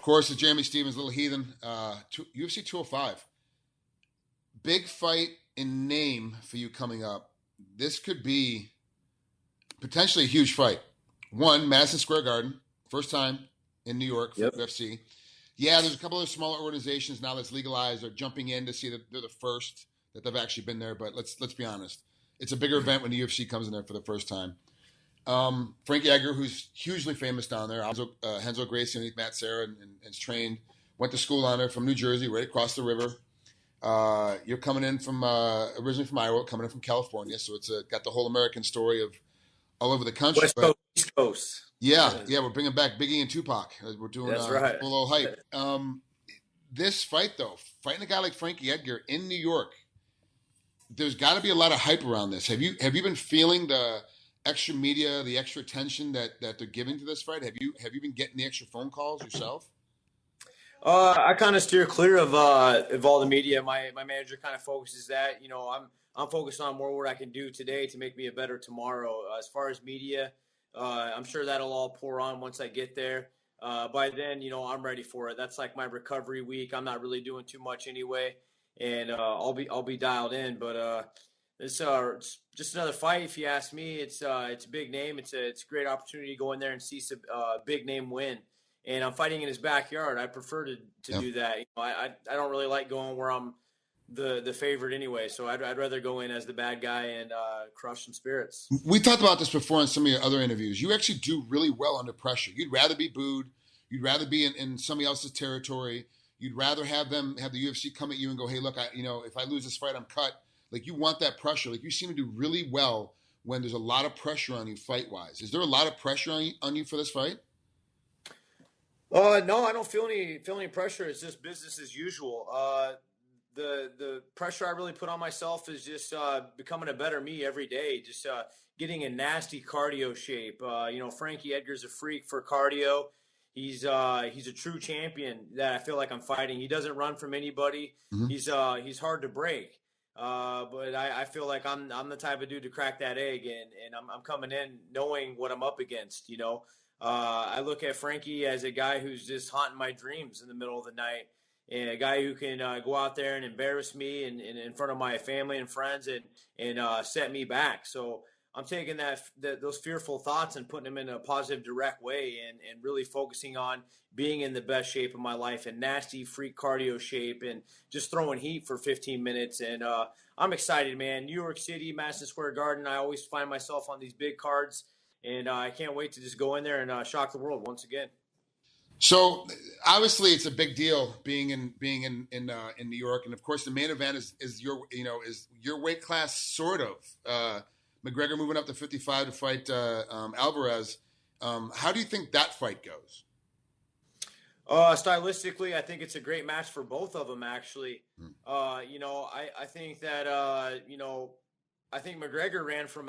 course, it's Jeremy Stevens, Little Heathen, UFC 205. Big fight in name for you coming up. This could be potentially a huge fight. One, Madison Square Garden, first time in New York for UFC. Yeah, there's a couple of smaller organizations now that's legalized are jumping in to see that they're the first that they've actually been there. But let's be honest, it's a bigger event when the UFC comes in there for the first time. Frankie Edgar, who's hugely famous down there, Renzo Gracie and Matt Serra, and is trained, went to school on there from New Jersey, right across the river. You're coming in from originally from Iowa, coming in from California, so it's got the whole American story of all over the country. West Coast, East Coast. Yeah, we're bringing back Biggie and Tupac. We're doing That's right. a little hype. This fight, though, fighting a guy like Frankie Edgar in New York, there's got to be a lot of hype around this. Have you been feeling the extra media, the extra attention that they're giving to this fight? Have you been getting the extra phone calls yourself? I kind of steer clear of all the media. My manager kind of focuses that. I'm focused on more what I can do today to make me a better tomorrow. As far as media, I'm sure that'll all pour on once I get there. By then, I'm ready for it. That's like my recovery week. I'm not really doing too much anyway, and I'll be dialed in. But it's just another fight, if you ask me. It's a big name. It's a great opportunity to go in there and see some big name win. And I'm fighting in his backyard. I prefer to do that. I don't really like going where I'm the favorite anyway. So I'd rather go in as the bad guy and crush some spirits. We talked about this before in some of your other interviews. You actually do really well under pressure. You'd rather be booed. You'd rather be in somebody else's territory. You'd rather have the UFC come at you and go, hey, look, if I lose this fight, I'm cut. Like, you want that pressure. Like, you seem to do really well when there's a lot of pressure on you fight-wise. Is there a lot of pressure on you for this fight? No, I don't feel any pressure. It's just business as usual. The pressure I really put on myself is just becoming a better me every day. Just getting in nasty cardio shape. Frankie Edgar's a freak for cardio. He's a true champion that I feel like I'm fighting. He doesn't run from anybody. Mm-hmm. He's hard to break. But I feel like I'm the type of dude to crack that egg, and I'm coming in knowing what I'm up against. I look at Frankie as a guy who's just haunting my dreams in the middle of the night, and a guy who can go out there and embarrass me and in front of my family and friends and set me back. So I'm taking those fearful thoughts and putting them in a positive, direct way, and really focusing on being in the best shape of my life and nasty freak cardio shape and just throwing heat for 15 minutes. And I'm excited, man. New York City, Madison Square Garden. I always find myself on these big cards. And I can't wait to just go in there and shock the world once again. So obviously, it's a big deal being in New York, and of course, the main event is your weight class, sort of. McGregor moving up to 55 to fight Alvarez. How do you think that fight goes? Stylistically, I think it's a great match for both of them. Actually, I think that I think McGregor ran from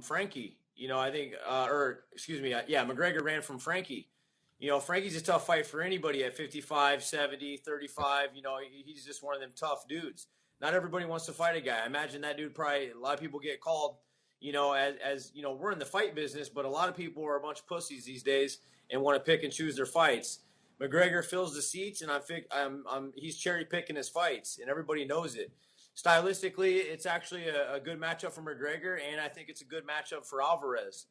Frankie, McGregor ran from Frankie. Frankie's a tough fight for anybody at 55, 70, 35. He's just one of them tough dudes. Not everybody wants to fight a guy. I imagine that dude probably, a lot of people get called, as we're in the fight business, but a lot of people are a bunch of pussies these days and want to pick and choose their fights. McGregor fills the seats, and he's cherry picking his fights, and everybody knows it. Stylistically, it's actually a good matchup for McGregor, and I think it's a good matchup for Alvarez.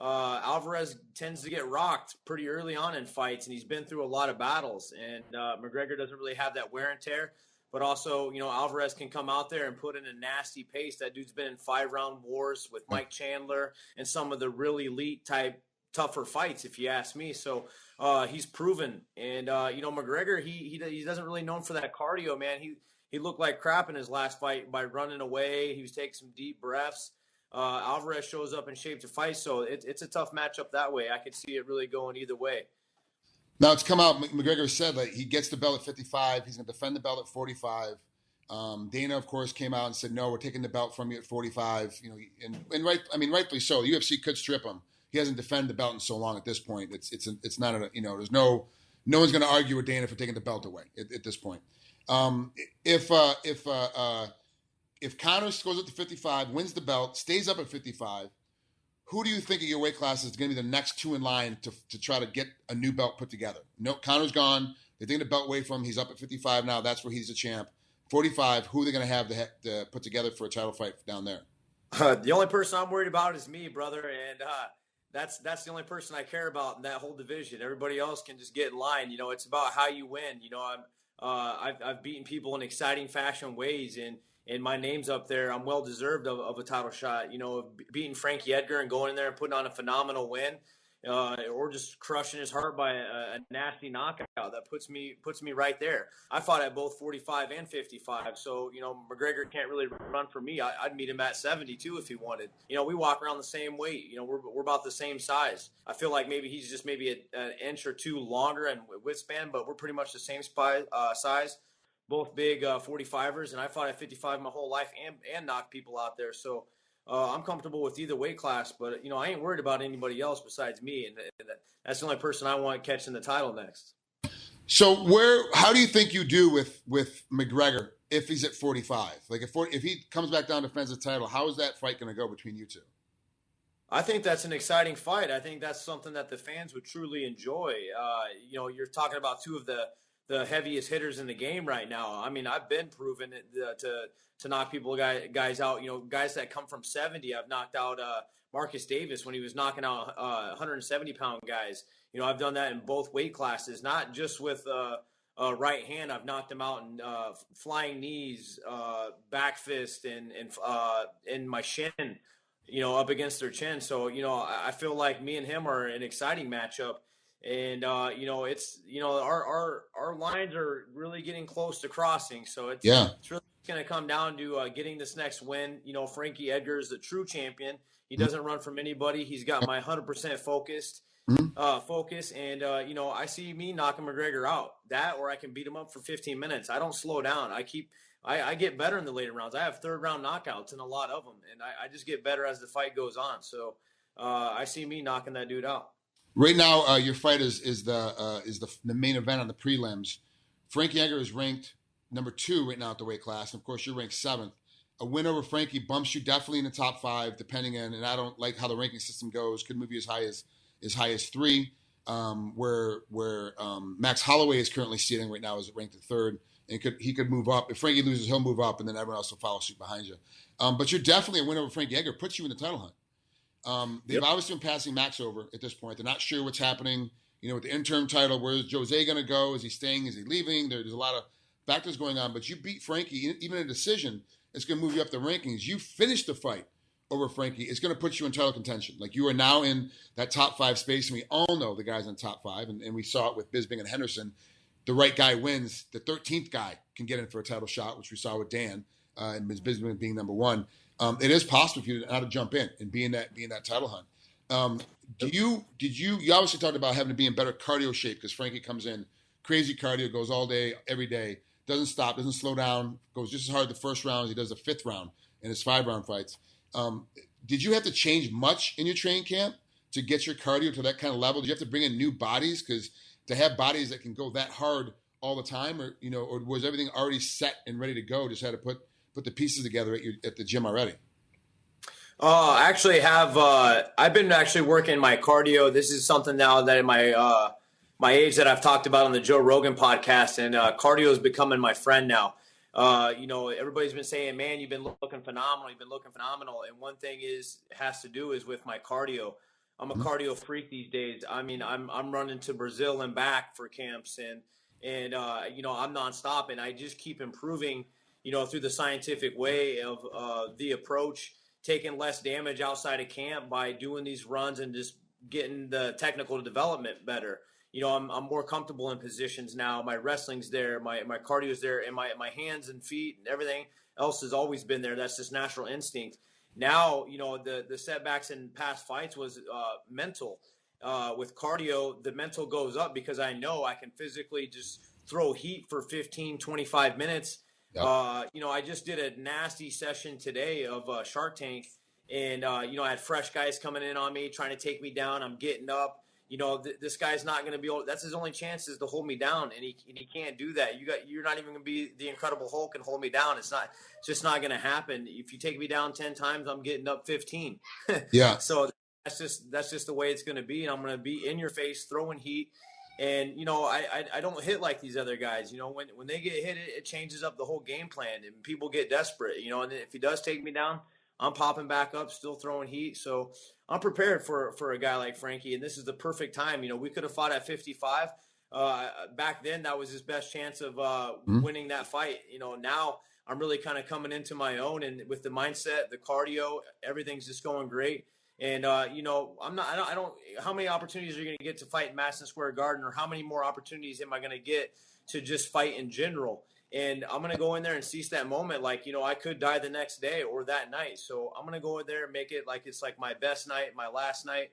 Alvarez tends to get rocked pretty early on in fights, and he's been through a lot of battles. And McGregor doesn't really have that wear and tear, but also, Alvarez can come out there and put in a nasty pace. That dude's been in 5-round wars with Mike Chandler and some of the really elite type tougher fights, if you ask me. So he's proven. And McGregor, he doesn't really known for that cardio, man. He looked like crap in his last fight by running away. He was taking some deep breaths. Alvarez shows up in shape to fight, so it's a tough matchup that way. I could see it really going either way. Now, it's come out, McGregor said that he gets the belt at 55. He's going to defend the belt at 45. Dana, of course, came out and said, no, we're taking the belt from you at 45. Rightfully so. The UFC could strip him. He hasn't defended the belt in so long at this point. It's not, there's no one's going to argue with Dana for taking the belt away at this point. If Conor goes up to 55, wins the belt, stays up at 55, who do you think of your weight class is going to be the next two in line to try to get a new belt put together? No, Conor's gone. They take the belt away from him. He's up at 55 now. That's where he's the champ. 45, who are they going to have to put together for a title fight down there? The only person I'm worried about is me, brother, and that's the only person I care about in that whole division. Everybody else can just get in line. You know, it's about how you win. You know, I've beaten people in exciting fashion ways, and my name's up there. I'm well deserved of a title shot. You know, beating Frankie Edgar and going in there and putting on a phenomenal win, or just crushing his heart by a nasty knockout that puts me right there. I fought at both 45 and 55, so you know McGregor can't really run for me. I'd meet him at 72 if he wanted. You know, we walk around the same weight. You know, we're about the same size. I feel like maybe he's just maybe an inch or two longer in wingspan, but we're pretty much the same size. Both big 45ers, and I fought at 55 my whole life and knocked people out there. So I'm comfortable with either weight class, but you know I ain't worried about anybody else besides me, and that's the only person I want catching the title next. So how do you think you do with McGregor if he's at 45? Like if he comes back down to defends the title, how is that fight going to go between you two? I think that's an exciting fight. I think that's something that the fans would truly enjoy. You know, you're talking about two of the heaviest hitters in the game right now. I mean, I've been proven to knock guys out. You know, guys that come from 70. I've knocked out Marcus Davis when he was knocking out 170-pound guys. You know, I've done that in both weight classes, not just with right hand. I've knocked him out in flying knees, back fist, and my shin. You know, up against their chin. So you know, I feel like me and him are an exciting matchup. And you know, it's our lines are really getting close to crossing. So it's really going to come down to getting this next win. You know, Frankie Edgar is the true champion. He doesn't run from anybody. He's got my 100% focus. And you know, I see me knocking McGregor out. That, or I can beat him up for 15 minutes. I don't slow down. I get better in the later rounds. I have third round knockouts and a lot of them, and I just get better as the fight goes on. So I see me knocking that dude out. Right now, your fight is the main event on the prelims. Frankie Edgar is ranked number 2 right now at the weight class, and of course you're ranked 7th. A win over Frankie bumps you definitely in the top 5, depending on. And I don't like how the ranking system goes. Could move you as high as 3. Where Max Holloway is currently sitting right now is ranked at 3rd, and he could move up. If Frankie loses, he'll move up, and then everyone else will follow suit behind you. But you're definitely a win over Frankie Edgar. Puts you in the title hunt. They've obviously been passing Max over at this point. They're not sure what's happening, you know, with the interim title. Where's Jose going to go? Is he staying? Is he leaving? There's a lot of factors going on. But you beat Frankie, even in a decision, it's going to move you up the rankings. You finished the fight over Frankie. It's going to put you in title contention. Like, you are now in that top 5 space, and we all know the guys in top 5, and we saw it with Bisping and Henderson. The right guy wins. The 13th guy can get in for a title shot, which we saw with Dan, and Bisping being number 1. It is possible for you to jump in and be in that title hunt. You obviously talked about having to be in better cardio shape, because Frankie comes in crazy cardio, goes all day, every day, doesn't stop, doesn't slow down, goes just as hard the first round as he does the 5th round in his 5-round fights. Did you have to change much in your training camp to get your cardio to that kind of level? Did you have to bring in new bodies? Because to have bodies that can go that hard all the time, or was everything already set and ready to go? Just had to put the pieces together at the gym already? I actually have. I've been actually working my cardio. This is something now that in my age that I've talked about on the Joe Rogan podcast, and cardio is becoming my friend now. You know, everybody's been saying, "Man, you've been looking phenomenal. You've been looking phenomenal." And one thing has to do with my cardio. I'm a cardio freak these days. I mean, I'm running to Brazil and back for camps, and you know, I'm nonstop, and I just keep improving. You know, through the scientific way of the approach, taking less damage outside of camp by doing these runs and just getting the technical development better. You know, I'm more comfortable in positions now. My wrestling's there, my cardio's there, and my hands and feet and everything else has always been there. That's just natural instinct. Now, you know, the setbacks in past fights was mental. With cardio, the mental goes up because I know I can physically just throw heat for 15, 25 minutes. Yep. You know, I just did a nasty session today of Shark Tank, and you know, I had fresh guys coming in on me, trying to take me down. I'm getting up. You know, this guy's not going to be able. That's his only chance, is to hold me down, and he can't do that. You're not even going to be the Incredible Hulk and hold me down. It's just not going to happen. If you take me down 10 times, I'm getting up 15. Yeah. So that's just the way it's going to be. And I'm going to be in your face, throwing heat. And, you know, I don't hit like these other guys. You know, when they get hit, it changes up the whole game plan, and people get desperate, you know. And if he does take me down, I'm popping back up, still throwing heat. So I'm prepared for a guy like Frankie, and this is the perfect time. You know, we could have fought at 55. Back then, that was his best chance of winning that fight. You know, now I'm really kind of coming into my own, and with the mindset, the cardio, everything's just going great. And, you know, I don't, how many opportunities are you going to get to fight in Madison Square Garden, or how many more opportunities am I going to get to just fight in general? And I'm going to go in there and seize that moment. Like, you know, I could die the next day or that night. So I'm going to go in there and make it like it's like my best night, my last night.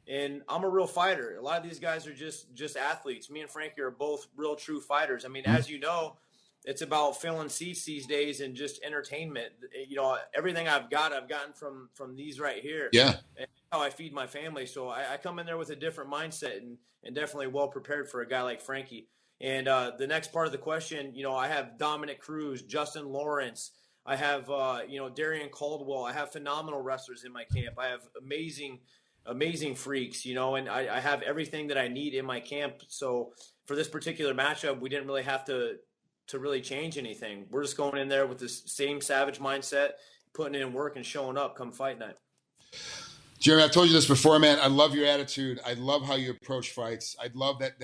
And I'm a real fighter. A lot of these guys are just athletes. Me and Frankie are both real true fighters. I mean, as you know, it's about filling seats these days and just entertainment. You know, everything I've gotten from these right here. Yeah. And how I feed my family. So I come in there with a different mindset and definitely well prepared for a guy like Frankie. And the next part of the question, you know, I have Dominic Cruz, Justin Lawrence. I have, you know, Darian Caldwell. I have phenomenal wrestlers in my camp. I have amazing freaks, you know, and I have everything that I need in my camp. So for this particular matchup, we didn't really have to really change anything. We're just going in there with the same savage mindset, putting in work and showing up come fight night. Jeremy, I've told you this before, man. I love your attitude. I love how you approach fights. I love that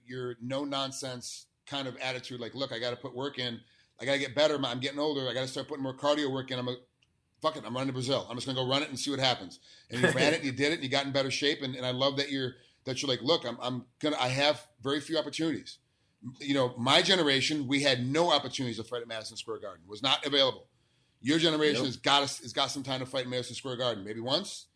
you're no nonsense kind of attitude. Like, look, I got to put work in. I got to get better. I'm getting older. I got to start putting more cardio work in. Fuck it. I'm running to Brazil. I'm just going to go run it and see what happens. And you ran it and you did it and you got in better shape. And I love that you're like, look, I have very few opportunities. You know, my generation, we had no opportunities to fight at Madison Square Garden. It was not available. Your generation has got some time to fight in Madison Square Garden. Maybe once,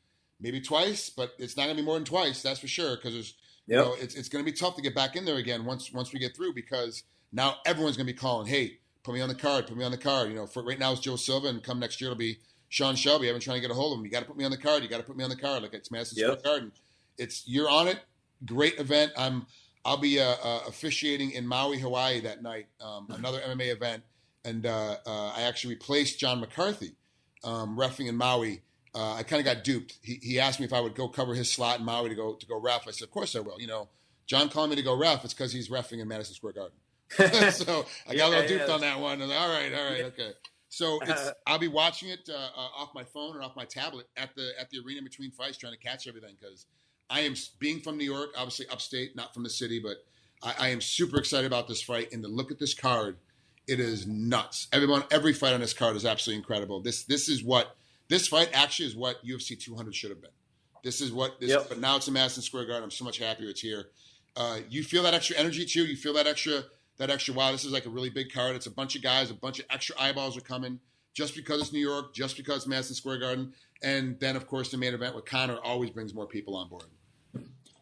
maybe twice, but it's not going to be more than twice. That's for sure. Because there's, you know, it's going to be tough to get back in there again once we get through, because now everyone's going to be calling, hey, put me on the card. You know, for right now it's Joe Silva, and come next year it'll be Sean Shelby. I've been trying to get a hold of him. You got to put me on the card. Like, it's Madison Square Garden. You're on it. Great event. I'll be officiating in Maui, Hawaii that night, another MMA event. And I actually replaced John McCarthy, reffing in Maui. I kind of got duped. He asked me if I would go cover his slot in Maui to go ref. I said, of course I will. You know, John calling me to go ref, it's because he's reffing in Madison Square Garden. So I got a little duped on that one. I was like, all right, okay. So I'll be watching it off my phone or off my tablet at the arena between fights, trying to catch everything, because I am, being from New York, obviously upstate, not from the city, but I am super excited about this fight. And to look at this card, it is nuts. Every fight on this card is absolutely incredible. This fight actually is what UFC 200 should have been. But now it's in Madison Square Garden. I'm so much happier it's here. You feel that extra energy too? You feel that extra, wow, this is like a really big card. It's a bunch of guys, a bunch of extra eyeballs are coming just because it's New York, just because it's Madison Square Garden. And then, of course, the main event with Conor always brings more people on board.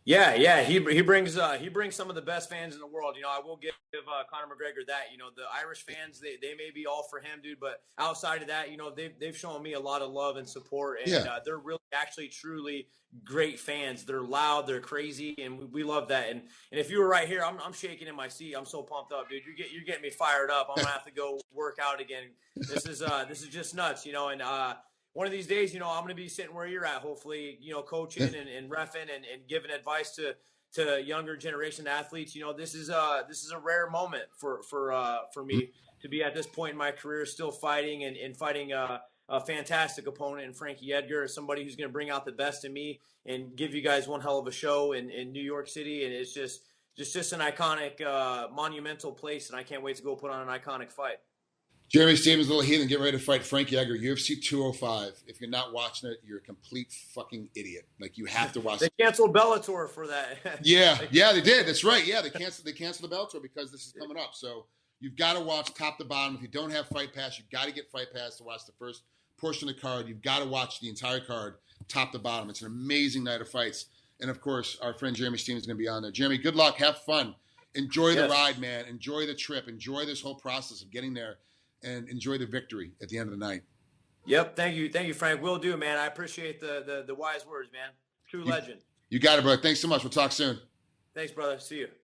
Yeah, he brings some of the best fans in the world. You know, I will give Conor McGregor that. You know, the Irish fans, they may be all for him, dude, but outside of that, you know, they've shown me a lot of love and support, and they're really actually truly great fans. They're loud, they're crazy, and we love that. And if you were right here, I'm shaking in my seat. I'm so pumped up, dude. You're getting me fired up. I'm gonna have to go work out again. This is just nuts, you know. And one of these days, you know, I'm going to be sitting where you're at, hopefully, you know, coaching and reffing and giving advice to younger generation athletes. You know, this is a rare moment for me to be at this point in my career, still fighting and fighting a fantastic opponent in Frankie Edgar, somebody who's going to bring out the best in me and give you guys one hell of a show in New York City. And it's just an iconic, monumental place. And I can't wait to go put on an iconic fight. Jeremy Stevens, Little Heathen, get ready to fight Frankie Edgar, UFC 205. If you're not watching it, you're a complete fucking idiot. Like, you have to watch it. They canceled Bellator for that. Yeah, they did. That's right. Yeah, they canceled the Bellator because this is coming up. So you've got to watch top to bottom. If you don't have Fight Pass, you've got to get Fight Pass to watch the first portion of the card. You've got to watch the entire card top to bottom. It's an amazing night of fights. And, of course, our friend Jeremy Stevens is going to be on there. Jeremy, good luck. Have fun. Enjoy the ride, man. Enjoy the trip. Enjoy this whole process of getting there. And enjoy the victory at the end of the night. Yep. Thank you, Frank. Will do, man. I appreciate the wise words, man. True legend. You got it, brother. Thanks so much. We'll talk soon. Thanks, brother. See you.